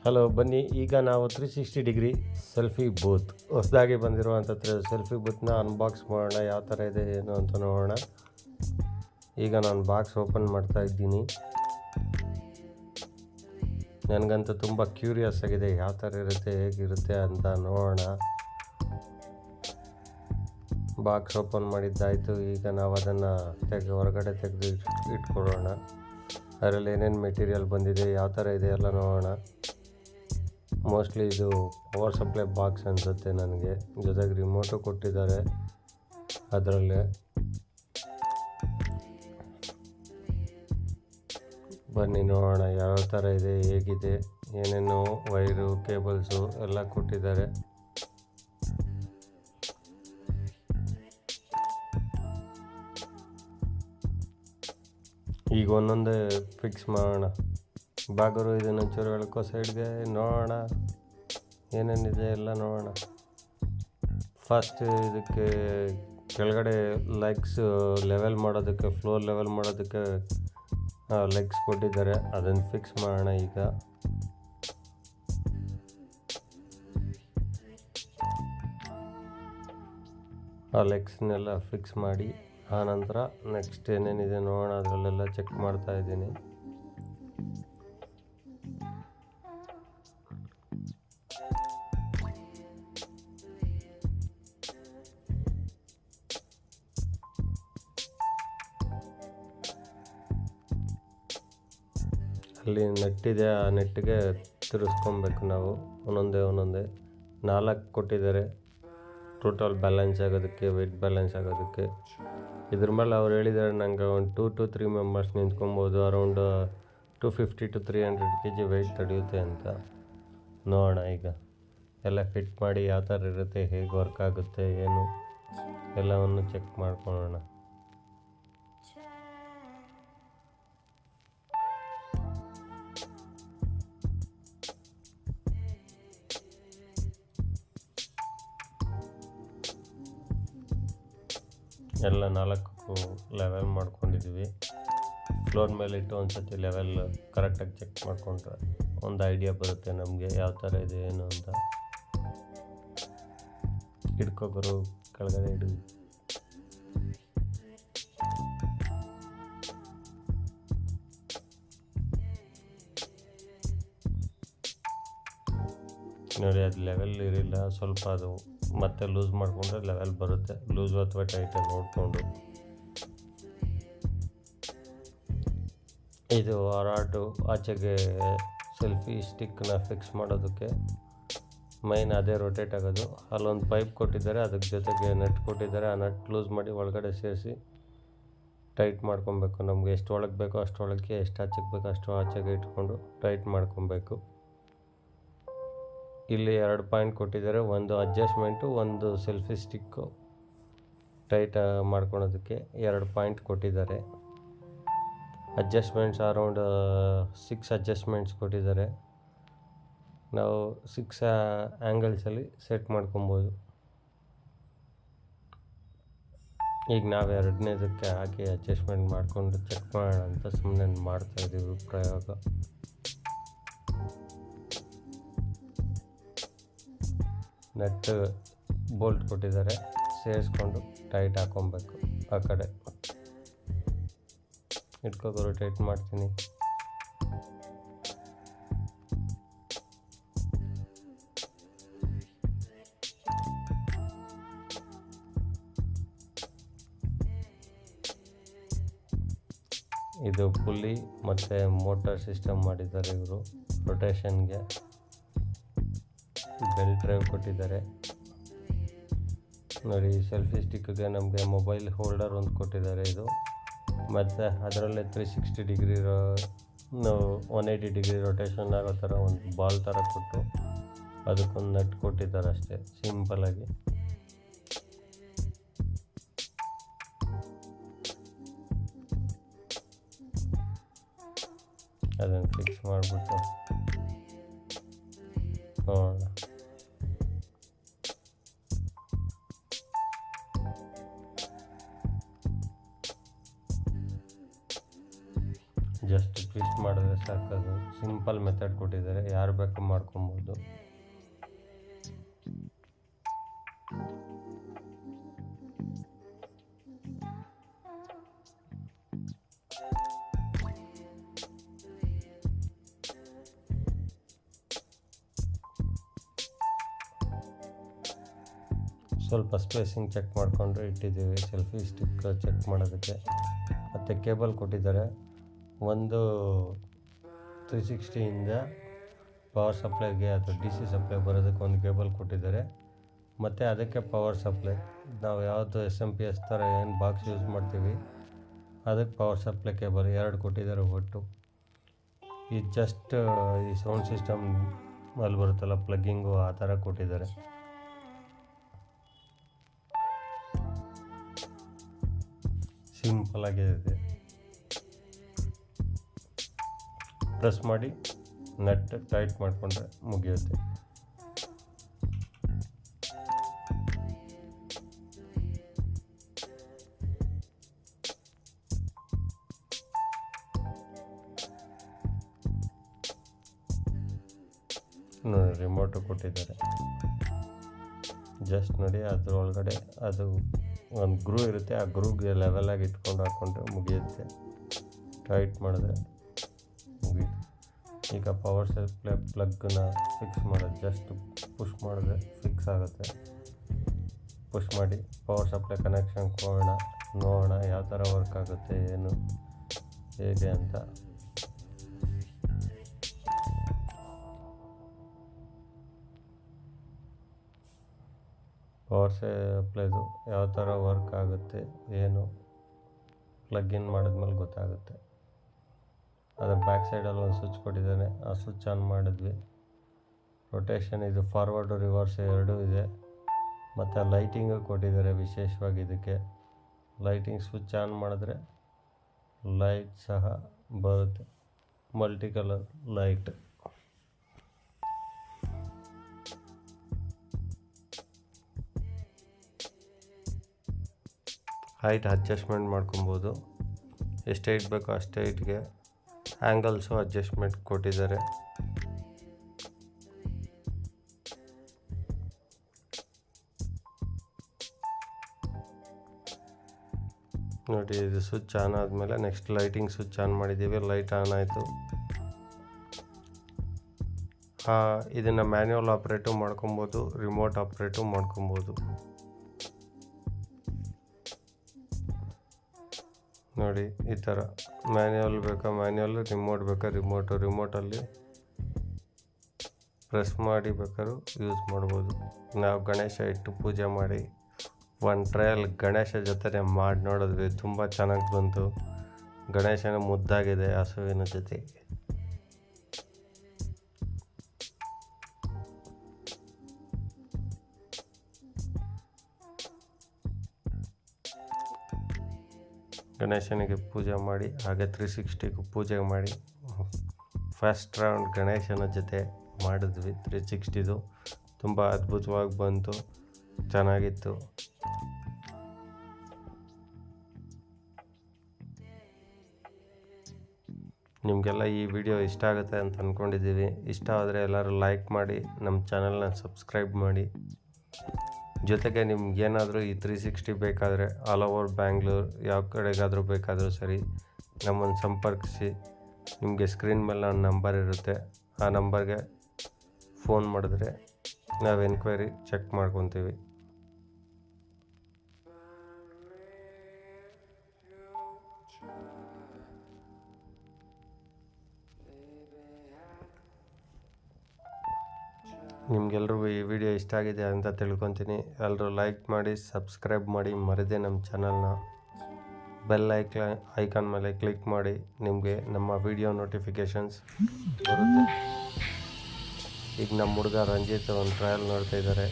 Hello, ಬನ್ನಿ ಈಗ ನಾವು 360 ಡಿಗ್ರಿ ಸೆಲ್ಫಿ ಬೂತ್ ಹೊಸದಾಗಿ ಬಂದಿರುವಂಥ ಸೆಲ್ಫಿ ಬೂತ್ನ ಅನ್ಬಾಕ್ಸ್ ಮಾಡೋಣ. ಯಾವ ಥರ ಇದೆ ಏನು ಅಂತ ನೋಡೋಣ. ಈಗ ನಾನು ಬಾಕ್ಸ್ ಓಪನ್ ಮಾಡ್ತಾ ಇದ್ದೀನಿ. ನನಗಂತೂ ತುಂಬ ಕ್ಯೂರಿಯಸ್ ಆಗಿದೆ ಯಾವ ಥರ ಇರುತ್ತೆ, ಹೇಗಿರುತ್ತೆ ಅಂತ ನೋಡೋಣ. ಬಾಕ್ಸ್ ಓಪನ್ ಮಾಡಿದ್ದಾಯಿತು. ಈಗ ನಾವು ಅದನ್ನು ಹೊರಗಡೆ ತೆಗೆದು ಇಟ್ಕೊಳ್ಳೋಣ. ಅದರಲ್ಲಿ ಏನೇನು ಮೆಟೀರಿಯಲ್ ಬಂದಿದೆ, ಯಾವ ಥರ ಇದೆ ಎಲ್ಲ ನೋಡೋಣ. ಮೋಸ್ಟ್ಲಿ ಇದು ಪವರ್ ಸಪ್ಲೈ ಬಾಕ್ಸ್ ಅನಿಸುತ್ತೆ ನನಗೆ. ಜೊತೆಗೆ ರಿಮೋಟು ಕೊಟ್ಟಿದ್ದಾರೆ ಅದರಲ್ಲೇ. ಬನ್ನಿ ನೋಡೋಣ ಯಾವ ಥರ ಇದೆ, ಹೇಗಿದೆ, ಏನೇನು ವೈರು ಕೇಬಲ್ಸು ಎಲ್ಲ ಕೊಟ್ಟಿದ್ದಾರೆ. ಈಗ ಒಂದೊಂದೇ ಫಿಕ್ಸ್ ಮಾಡೋಣ. ಬಾಗರು ಇದನ್ನು ಚೂರು ಎಳ್ಕೋ ಸೈಡ್ಗೆ ನೋಡೋಣ ಏನೇನಿದೆ ಎಲ್ಲ ನೋಡೋಣ. ಫಸ್ಟ್ ಇದಕ್ಕೆ ಕೆಳಗಡೆ ಲೆಗ್ಸ್ ಲೆವೆಲ್ ಮಾಡೋದಕ್ಕೆ, ಫ್ಲೋರ್ ಲೆವೆಲ್ ಮಾಡೋದಕ್ಕೆ ಲೆಗ್ಸ್ ಕೊಟ್ಟಿದ್ದಾರೆ. ಅದನ್ನು ಫಿಕ್ಸ್ ಮಾಡೋಣ. ಈಗ ಆ ಲೆಗ್ಸ್ನೆಲ್ಲ ಫಿಕ್ಸ್ ಮಾಡಿ ಆನಂತರ ನೆಕ್ಸ್ಟ್ ಏನೇನಿದೆ ನೋಡೋಣ. ಅದರಲ್ಲೆಲ್ಲ ಚೆಕ್ ಮಾಡ್ತಾ ಇದ್ದೀನಿ. ಅಲ್ಲಿ ನೆಟ್ಟಿದೆ, ಆ ನೆಟ್ಟಿಗೆ ತಿರ್ಸ್ಕೊಬೇಕು ನಾವು ಒಂದೊಂದೇ 4 ಕೊಟ್ಟಿದ್ದಾರೆ. ಟೋಟಲ್ ಬ್ಯಾಲೆನ್ಸ್ ಆಗೋದಕ್ಕೆ, ವೆಯ್ಟ್ ಬ್ಯಾಲೆನ್ಸ್ ಆಗೋದಕ್ಕೆ. ಇದ್ರ ಮೇಲೆ ಅವ್ರು ಹೇಳಿದ್ದಾರೆ ನನಗೆ ಒಂದು 2 to 3 ಮೆಂಬರ್ಸ್ ನಿಂತ್ಕೊಬೋದು. ಅರೌಂಡ್ 250 to 300 kg ವೆಯ್ಟ್ ತಡೆಯುತ್ತೆ ಅಂತ. ನೋಡೋಣ ಈಗ ಎಲ್ಲ ಫಿಟ್ ಮಾಡಿ ಯಾವ ಥರ ಇರುತ್ತೆ, ಹೇಗೆ ವರ್ಕ್ ಆಗುತ್ತೆ, ಏನು ಎಲ್ಲವನ್ನು ಚೆಕ್ ಮಾಡ್ಕೊಳ್ಳೋಣ. ಎಲ್ಲ 4 ಲೆವೆಲ್ ಮಾಡ್ಕೊಂಡಿದ್ದೀವಿ. ಫ್ಲೋರ್ ಮೇಲೆ ಇಟ್ಟು ಒಂದು ಸತಿ ಲೆವೆಲ್ ಕರೆಕ್ಟಾಗಿ ಚೆಕ್ ಮಾಡಿಕೊಂಡ್ರೆ ಒಂದು ಐಡಿಯಾ ಬರುತ್ತೆ ನಮಗೆ ಯಾವ ಥರ ಇದೆ ಏನು ಅಂತ. ಹಿಡ್ಕೊಬರು ಕೆಳಗಡೆ ಇಡು. ನೋಡಿ, ಅದು ಲೆವೆಲ್ ಇರಲಿಲ್ಲ, ಸ್ವಲ್ಪ ಅದು ಮತ್ತೆ ಲೂಸ್ ಮಾಡಿಕೊಂಡ್ರೆ ಲೆವೆಲ್ ಬರುತ್ತೆ. ಲೂಸ್ ಅಥವಾ ಟೈಟಾಗಿ ನೋಡಿಕೊಂಡು. ಇದು ರಾಡು ಆಚೆಗೆ ಸೆಲ್ಫಿ ಸ್ಟಿಕ್ನ ಫಿಕ್ಸ್ ಮಾಡೋದಕ್ಕೆ ಮೈನ್ ಅದೇ ರೊಟೇಟ್ ಆಗೋದು. ಅಲ್ಲೊಂದು ಪೈಪ್ ಕೊಟ್ಟಿದ್ದಾರೆ, ಅದಕ್ಕೆ ಜೊತೆಗೆ ನಟ್ ಕೊಟ್ಟಿದ್ದಾರೆ. ಆ ನಟ್ ಲೂಸ್ ಮಾಡಿ ಒಳಗಡೆ ಸೇರಿಸಿ ಟೈಟ್ ಮಾಡ್ಕೊಬೇಕು. ನಮಗೆ ಎಷ್ಟು ಒಳಗೆ ಬೇಕೋ ಅಷ್ಟು ಒಳಗೆ, ಎಷ್ಟು ಆಚೆಗೆ ಬೇಕೋ ಅಷ್ಟು ಆಚೆಗೆ ಇಟ್ಕೊಂಡು ಟೈಟ್ ಮಾಡ್ಕೊಬೇಕು. ಇಲ್ಲಿ 2 ಪಾಯಿಂಟ್ ಕೊಟ್ಟಿದ್ದಾರೆ. ಒಂದು ಅಡ್ಜಸ್ಟ್ಮೆಂಟು, ಒಂದು ಸೆಲ್ಫಿ ಸ್ಟಿಕ್ಕು ಟೈಟ್ ಮಾಡ್ಕೊಳೋದಕ್ಕೆ 2 ಪಾಯಿಂಟ್ ಕೊಟ್ಟಿದ್ದಾರೆ. ಅಡ್ಜಸ್ಟ್ಮೆಂಟ್ಸ್ ಅರೌಂಡ್ 6 ಅಡ್ಜಸ್ಟ್ಮೆಂಟ್ಸ್ ಕೊಟ್ಟಿದ್ದಾರೆ. ನಾವು 6 ಆ್ಯಂಗಲ್ಸಲ್ಲಿ ಸೆಟ್ ಮಾಡ್ಕೊಬೋದು. ಈಗ ನಾವು 2ನೇದಕ್ಕೆ ಹಾಕಿ ಅಡ್ಜಸ್ಟ್ಮೆಂಟ್ ಮಾಡಿಕೊಂಡು ಚೆಕ್ ಮಾಡೋಣ ಅಂತ ಸುಮ್ಮನೆ ಮಾಡ್ತಾಯಿದ್ದೀವಿ ಪ್ರಯೋಗ. ನಟ್ ಬೋಲ್ಟ್ ಕೊಟ್ಟಿದ್ದಾರೆ, ಸೇರಿಸ್ಕೊಂಡು ಟೈಟ್ ಹಾಕ್ಕೊಬೇಕು. ಆ ಕಡೆ ಇಟ್ಕೋರು ಟೈಟ್ ಮಾಡ್ತೀನಿ. ಇದು ಪುಲ್ಲಿ ಮತ್ತು ಮೋಟರ್ ಸಿಸ್ಟಮ್ ಮಾಡಿದ್ದಾರೆ ಇವರು ರೊಟೇಷನ್ಗೆ. ಬೆಲ್ಟ್ ಡ್ರೈವ್ ಕೊಟ್ಟಿದ್ದಾರೆ. ನೋಡಿ, ಸೆಲ್ಫಿ ಸ್ಟಿಕ್ಗೆ ನಮಗೆ ಮೊಬೈಲ್ ಹೋಲ್ಡರ್ ಒಂದು ಕೊಟ್ಟಿದ್ದಾರೆ ಇದು. ಮತ್ತು ಅದರಲ್ಲೇ 360 ಡಿಗ್ರಿ 180 ಡಿಗ್ರಿ ರೊಟೇಷನ್ ಆಗೋ ಥರ ಒಂದು ಬಾಲ್ ಥರ ಕೊಟ್ಟು ಅದಕ್ಕೊಂದು ನಟ್ ಕೊಟ್ಟಿದ್ದಾರೆ ಅಷ್ಟೇ, ಸಿಂಪಲಾಗಿ. ಅದನ್ನು ಫಿಕ್ಸ್ ಮಾಡಿಬಿಟ್ಟು ನೋಡೋಣ. ಜಸ್ಟ್ ಟ್ವಿಸ್ಟ್ ಮಾಡಿದ್ರೆ ಫೋರ್ಸ್ ಹಾಕೋದು. ಸಿಂಪಲ್ ಮೆಥಡ್ ಕೊಟ್ಟಿದ್ದಾರೆ, ಯಾರು ಬೇಕು ಮಾಡ್ಕೊಬೋದು. ಸ್ವಲ್ಪ ಸ್ಪೇಸಿಂಗ್ ಚೆಕ್ ಮಾಡಿಕೊಂಡ್ರೆ ಇಟ್ಟಿದ್ದೀವಿ ಸೆಲ್ಫಿ ಸ್ಟಿಕ್ ಚೆಕ್ ಮಾಡೋದಕ್ಕೆ. ಮತ್ತು ಕೇಬಲ್ ಕೊಟ್ಟಿದ್ದಾರೆ. ಒಂದು 360ಇಂದ ಪವರ್ ಸಪ್ಲೈಗೆ ಅಥವಾ DC ಸಪ್ಲೈ ಬರೋದಕ್ಕೆ ಒಂದು ಕೇಬಲ್ ಕೊಟ್ಟಿದ್ದಾರೆ. ಮತ್ತು ಅದಕ್ಕೆ ಪವರ್ ಸಪ್ಲೈ, ನಾವು ಯಾವುದು SMP ಥರ ಏನು ಬಾಕ್ಸ್ ಯೂಸ್ ಮಾಡ್ತೀವಿ ಅದಕ್ಕೆ ಪವರ್ ಸಪ್ಲೈ ಕೇಬಲ್ 2 ಕೊಟ್ಟಿದ್ದಾರೆ ಒಟ್ಟು. ಇದು ಜಸ್ಟ್ ಈ ಸೌಂಡ್ ಸಿಸ್ಟಮ್ ಅಲ್ಲಿ ಬರುತ್ತಲ್ಲ ಪ್ಲಗ್ಗಿಂಗು, ಆ ಥರ ಕೊಟ್ಟಿದ್ದಾರೆ. ಸಿಂಪಲ್ ಆಗಿದೆ. ಪ್ರೆಸ್ ಮಾಡಿ ನಟ್ ಟೈಟ್ ಮಾಡಿಕೊಂಡ್ರೆ ಮುಗಿಯುತ್ತೆ. ನೋಡಿ ರಿಮೋಟು ಕೊಟ್ಟಿದ್ದಾರೆ. ಜಸ್ಟ್ ನೋಡಿ ಅದ್ರ ಒಳಗಡೆ ಅದು ಒಂದು ಗ್ರೂ ಇರುತ್ತೆ, ಆ ಗ್ರೂಗೆ ಲೆವೆಲಾಗಿ ಇಟ್ಕೊಂಡು ಹಾಕ್ಕೊಂಡ್ರೆ ಮುಗಿಯುತ್ತೆ. ಟೈಟ್ ಮಾಡಿದ್ರೆ ಮುಗಿಯುತ್ತೆ. ಈಗ ಪವರ್ ಸಪ್ಲೈ ಪ್ಲಗ್ನ ಫಿಕ್ಸ್ ಮಾಡೋದು, ಜಸ್ಟ್ ಪುಷ್ ಮಾಡಿದ್ರೆ ಫಿಕ್ಸ್ ಆಗುತ್ತೆ. ಪುಷ್ ಮಾಡಿ ಪವರ್ ಸಪ್ಲೈ ಕನೆಕ್ಷನ್ ನೋಡೋಣ ಯಾವ ಥರ ವರ್ಕ್ ಆಗುತ್ತೆ, ಏನು ಹೇಗೆ ಅಂತ. ಪವರ್ ಸಪ್ಲೈದು ಯಾವ ಥರ ವರ್ಕ್ ಆಗುತ್ತೆ ಏನು ಪ್ಲಗ್-ಇನ್ ಮಾಡಿದ್ಮೇಲೆ ಗೊತ್ತಾಗುತ್ತೆ. ಅದರ ಬ್ಯಾಕ್ ಸೈಡಲ್ಲಿ ಒಂದು ಸ್ವಿಚ್ ಕೊಟ್ಟಿದ್ದಾನೆ, ಆ ಸ್ವಿಚ್ ಆನ್ ಮಾಡಿದ್ವಿ. ರೊಟೇಷನ್ ಇದು ಫಾರ್ವರ್ಡು ರಿವರ್ಸ್ ಎರಡೂ ಇದೆ. ಮತ್ತು ಲೈಟಿಂಗು ಕೊಟ್ಟಿದ್ದಾರೆ ವಿಶೇಷವಾಗಿ ಇದಕ್ಕೆ. ಲೈಟಿಂಗ್ ಸ್ವಿಚ್ ಆನ್ ಮಾಡಿದ್ರೆ ಲೈಟ್ ಸಹ ಬರುತ್ತೆ, multi colour light. Height adjustment ಮಾಡ್ಕೊಬೋದು, ಎಷ್ಟು ಹೈಟ್ ಬೇಕೋ ಅಷ್ಟು ಹೈಟ್ಗೆ. ಆ್ಯಂಗಲ್ಸು ಅಡ್ಜಸ್ಟ್ಮೆಂಟ್ ಕೊಟ್ಟಿದ್ದಾರೆ. ನೋಡಿ ಇದು ಸ್ವಿಚ್ ಆನ್ ಆದಮೇಲೆ ನೆಕ್ಸ್ಟ್ ಲೈಟಿಂಗ್ ಸ್ವಿಚ್ ಆನ್ ಮಾಡಿದ್ದೀವಿ. ಲೈಟ್ ಆನ್ ಆಯಿತು. ಇದನ್ನು ಮ್ಯಾನ್ಯುವಲ್ ಆಪ್ರೇಟು ಮಾಡ್ಕೊಬೋದು, ರಿಮೋಟ್ ಆಪ್ರೇಟು ಮಾಡ್ಕೊಬೋದು. ನೋಡಿ ಈ ಥರ ಮ್ಯಾನ್ಯುವಲ್ ಬೇಕಾ ಮ್ಯಾನ್ಯುವಲ್, ರಿಮೋಟ್ ಬೇಕಾ ರಿಮೋಟಲ್ಲಿ ಪ್ರೆಸ್ ಮಾಡಿ ಬೇಕಾದ್ರೂ ಯೂಸ್ ಮಾಡ್ಬೋದು. ನಾವು ಗಣೇಶ ಇಟ್ಟು ಪೂಜೆ ಮಾಡಿ ಒಂದು ಟ್ರಯಲ್ ಗಣೇಶ ಜೊತೆ ಮಾಡಿ ನೋಡಿದ್ವಿ, ತುಂಬ ಚೆನ್ನಾಗಿ ಬಂತು. ಗಣೇಶನ ಮುದ್ದಾಗಿದೆ ಹಸುವಿನ ಜೊತೆ. ಗಣೇಶನಿಗೆ ಪೂಜೆ ಮಾಡಿ ಹಾಗೆ 360ಗೂ ಪೂಜೆ ಮಾಡಿ ಫಸ್ಟ್ ರೌಂಡ್ ಗಣೇಶನ ಜೊತೆ ಮಾಡಿದ್ವಿ 360ದು. ತುಂಬ ಅದ್ಭುತವಾಗಿ ಬಂತು, ಚೆನ್ನಾಗಿತ್ತು. ನಿಮಗೆಲ್ಲ ಈ ವಿಡಿಯೋ ಇಷ್ಟ ಆಗುತ್ತೆ ಅಂತ ಅಂದ್ಕೊಂಡಿದ್ದೀವಿ. ಇಷ್ಟ ಆದರೆ ಎಲ್ಲರೂ ಲೈಕ್ ಮಾಡಿ, ನಮ್ಮ ಚಾನಲ್ನ ಸಬ್ಸ್ಕ್ರೈಬ್ ಮಾಡಿ. ಜೊತೆಗೆ ನಿಮ್ಗೇನಾದರೂ ಈ 360 ಬೇಕಾದರೆ ಆಲ್ ಓವರ್ ಬ್ಯಾಂಗ್ಳೂರ್ ಯಾವ ಕಡೆಗಾದರೂ ಬೇಕಾದರೂ ಸರಿ ನಮ್ಮನ್ನು ಸಂಪರ್ಕಿಸಿ. ನಿಮಗೆ ಸ್ಕ್ರೀನ್ ಮೇಲೆ ನನ್ನ ನಂಬರ್ ಇರುತ್ತೆ, ಆ ನಂಬರ್ಗೆ ಫೋನ್ ಮಾಡಿದ್ರೆ ನಾವು ಎನ್ಕ್ವೈರಿ ಚೆಕ್ ಮಾಡ್ಕೊತೀವಿ. ನಿಮಗೆಲ್ರಿಗೂ ಈ ವಿಡಿಯೋ ಇಷ್ಟ ಆಗಿದೆ ಅಂತ ತಿಳ್ಕೊತೀನಿ. ಎಲ್ಲರೂ ಲೈಕ್ ಮಾಡಿ, ಸಬ್ಸ್ಕ್ರೈಬ್ ಮಾಡಿ, ಮರೆದೇ ನಮ್ಮ ಚಾನಲ್ನ ಬೆಲ್ ಐಕಾನ್ ಮೇಲೆ ಕ್ಲಿಕ್ ಮಾಡಿ. ನಿಮಗೆ ನಮ್ಮ ವಿಡಿಯೋ ನೋಟಿಫಿಕೇಷನ್ಸ್ ಬರುತ್ತೆ. ಈಗ ನಮ್ಮ ಹುಡುಗ ರಂಜಿತ್ ಒಂದು ಟ್ರಯಲ್ ನೋಡ್ತಾ ಇದ್ದಾರೆ.